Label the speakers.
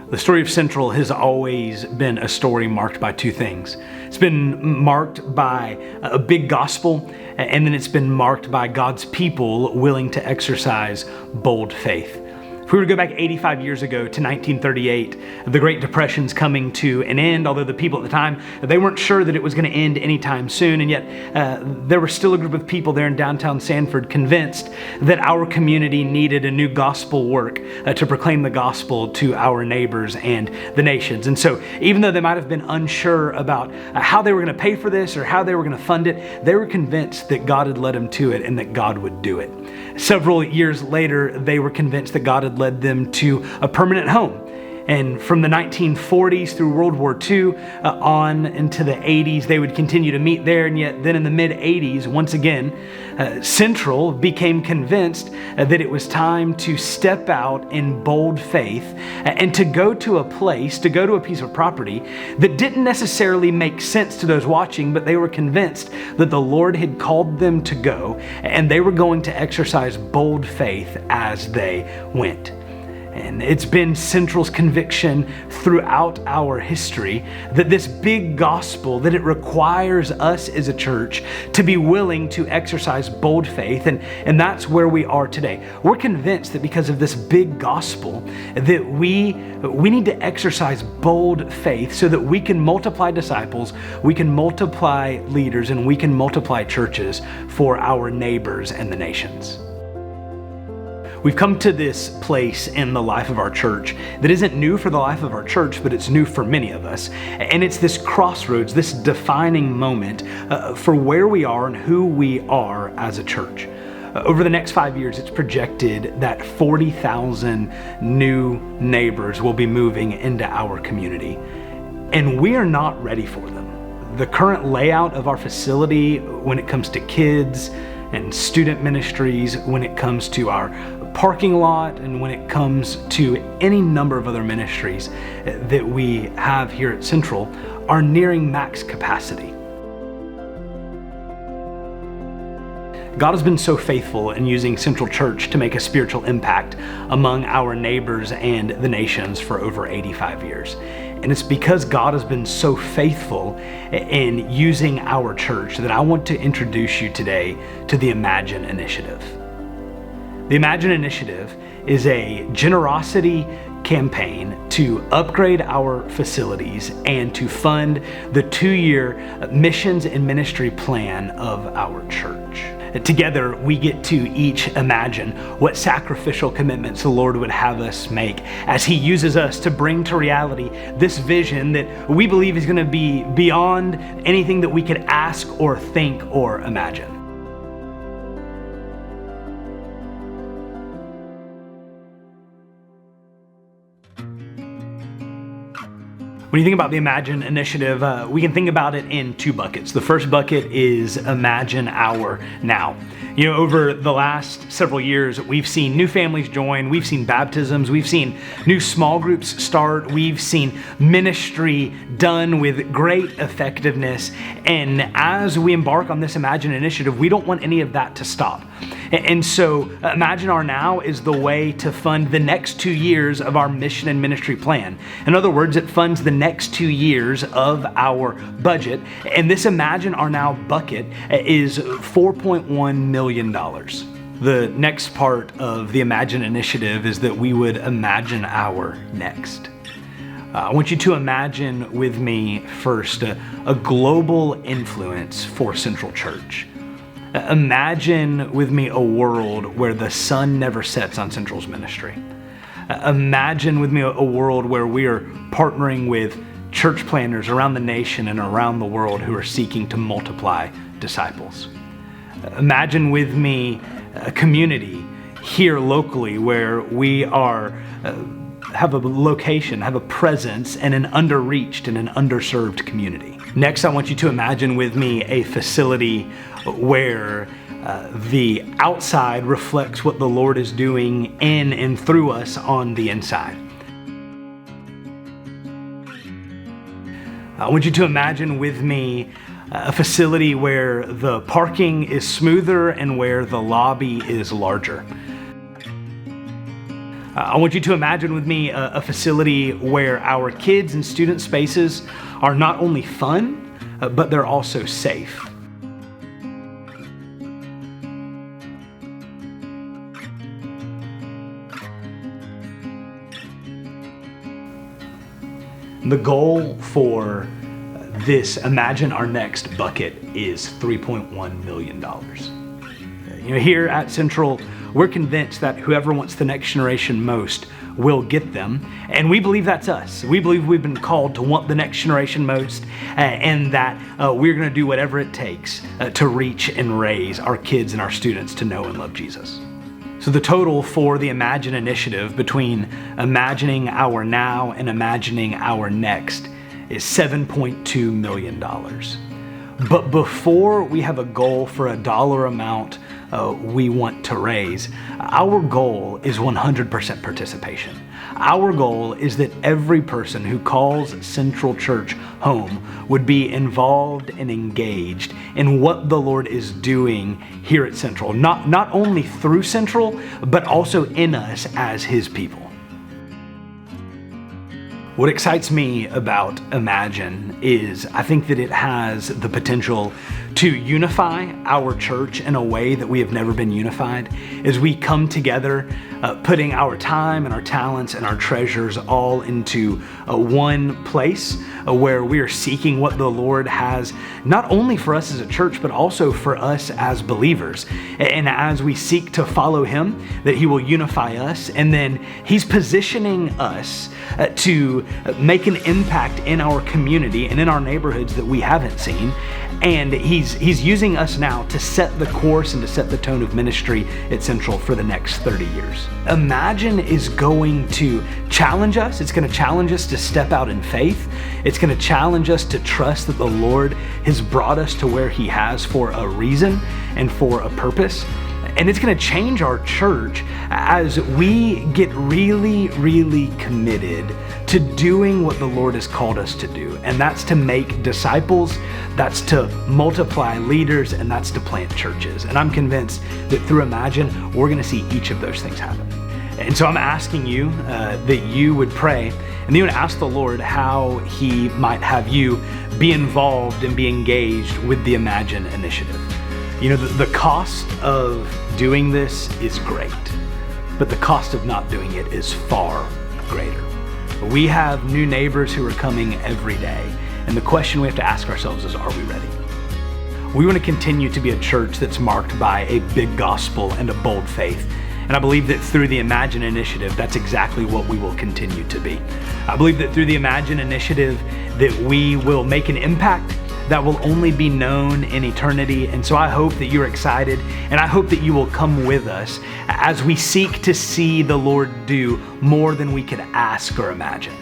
Speaker 1: The story of Central has always been a story marked by two things. It's been marked by a big gospel, and then it's been marked by God's people willing to exercise bold faith. If we were to go back 85 years ago to 1938, the Great Depression's coming to an end, although the people at the time, they weren't sure that it was going to end anytime soon, and yet there was still a group of people there in downtown Sanford convinced that our community needed a new gospel work to proclaim the gospel to our neighbors and the nations. And so even though they might have been unsure about how they were going to pay for this or how they were going to fund it, they were convinced that God had led them to it and that God would do it. Several years later, they were convinced that God had led them to a permanent home. And from the 1940s through World War II on into the 80s, they would continue to meet there. And yet then in the mid-80s, once again, Central became convinced that it was time to step out in bold faith and to go to a place, to go to a piece of property that didn't necessarily make sense to those watching, but they were convinced that the Lord had called them to go, and they were going to exercise bold faith as they went. And it's been Central's conviction throughout our history that this big gospel, that it requires us as a church to be willing to exercise bold faith. And that's where we are today. We're convinced that because of this big gospel, that we need to exercise bold faith so that we can multiply disciples, we can multiply leaders, and we can multiply churches for our neighbors and the nations. We've come to this place in the life of our church that isn't new for the life of our church, but it's new for many of us. And it's this crossroads, this defining moment for where we are and who we are as a church. Over the next 5 years, it's projected that 40,000 new neighbors will be moving into our community. And we are not ready for them. The current layout of our facility when it comes to kids and student ministries, when it comes to our parking lot, and when it comes to any number of other ministries that we have here at Central, are nearing max capacity. God has been so faithful in using Central Church to make a spiritual impact among our neighbors and the nations for over 85 years. And it's because God has been so faithful in using our church that I want to introduce you today to the Imagine Initiative. The Imagine Initiative is a generosity campaign to upgrade our facilities and to fund the 2-year missions and ministry plan of our church. Together, we get to each imagine what sacrificial commitments the Lord would have us make as He uses us to bring to reality this vision that we believe is going to be beyond anything that we could ask or think or imagine. When you think about the Imagine Initiative, we can think about it in two buckets. The first bucket is Imagine Our Now. You know, over the last several years, we've seen new families join, we've seen baptisms, we've seen new small groups start, we've seen ministry done with great effectiveness. And as we embark on this Imagine Initiative, we don't want any of that to stop. And so Imagine Our Now is the way to fund the next 2 years of our mission and ministry plan. In other words, it funds the next 2 years of our budget. And this Imagine Our Now bucket is $4.1 million. The next part of the Imagine Initiative is that we would imagine our next. I want you to imagine with me first a global influence for Central Church. Imagine with me a world where the sun never sets on Central's ministry. Imagine with me a world where we are partnering with church planners around the nation and around the world who are seeking to multiply disciples. Imagine with me a community here locally where we are have a location, have a presence in an underreached and an underserved community. Next, I want you to imagine with me a facility where the outside reflects what the Lord is doing in and through us on the inside. I want you to imagine with me a facility where the parking is smoother and where the lobby is larger. I want you to imagine with me a facility where our kids and student spaces are not only fun, but they're also safe. The goal for this Imagine Our Next bucket is $3.1 million. Here at Central, we're convinced that whoever wants the next generation most will get them, and we believe that's us. We believe we've been called to want the next generation most, and that we're going to do whatever it takes to reach and raise our kids and our students to know and love Jesus. So the total for the Imagine initiative between imagining our now and imagining our next is $7.2 million. But before we have a goal for a dollar amount we want to raise, our goal is 100% participation. Our goal is that every person who calls Central Church home would be involved and engaged in what the Lord is doing here at Central, not only through Central, but also in us as His people. What excites me about Imagine is I think that it has the potential to unify our church in a way that we have never been unified as we come together, putting our time and our talents and our treasures all into one place where we are seeking what the Lord has, not only for us as a church, but also for us as believers. And as we seek to follow Him, that He will unify us, and then He's positioning us to make an impact in our community and in our neighborhoods that we haven't seen. And he's using us now to set the course and to set the tone of ministry at Central for the next 30 years. Imagine is going to challenge us. It's going to challenge us to step out in faith. It's going to challenge us to trust that the Lord has brought us to where He has for a reason and for a purpose. And it's going to change our church as we get really, really committed to doing what the Lord has called us to do. And that's to make disciples, that's to multiply leaders, and that's to plant churches. And I'm convinced that through Imagine, we're going to see each of those things happen. And so I'm asking you that you would pray and you would ask the Lord how He might have you be involved and be engaged with the Imagine initiative. You know, the cost of doing this is great, but the cost of not doing it is far greater. We have new neighbors who are coming every day, and the question we have to ask ourselves is, are we ready? We want to continue to be a church that's marked by a big gospel and a bold faith. And I believe that through the Imagine initiative, that's exactly what we will continue to be. I believe that through the Imagine initiative, that we will make an impact that will only be known in eternity. And so I hope that you're excited, and I hope that you will come with us as we seek to see the Lord do more than we could ask or imagine.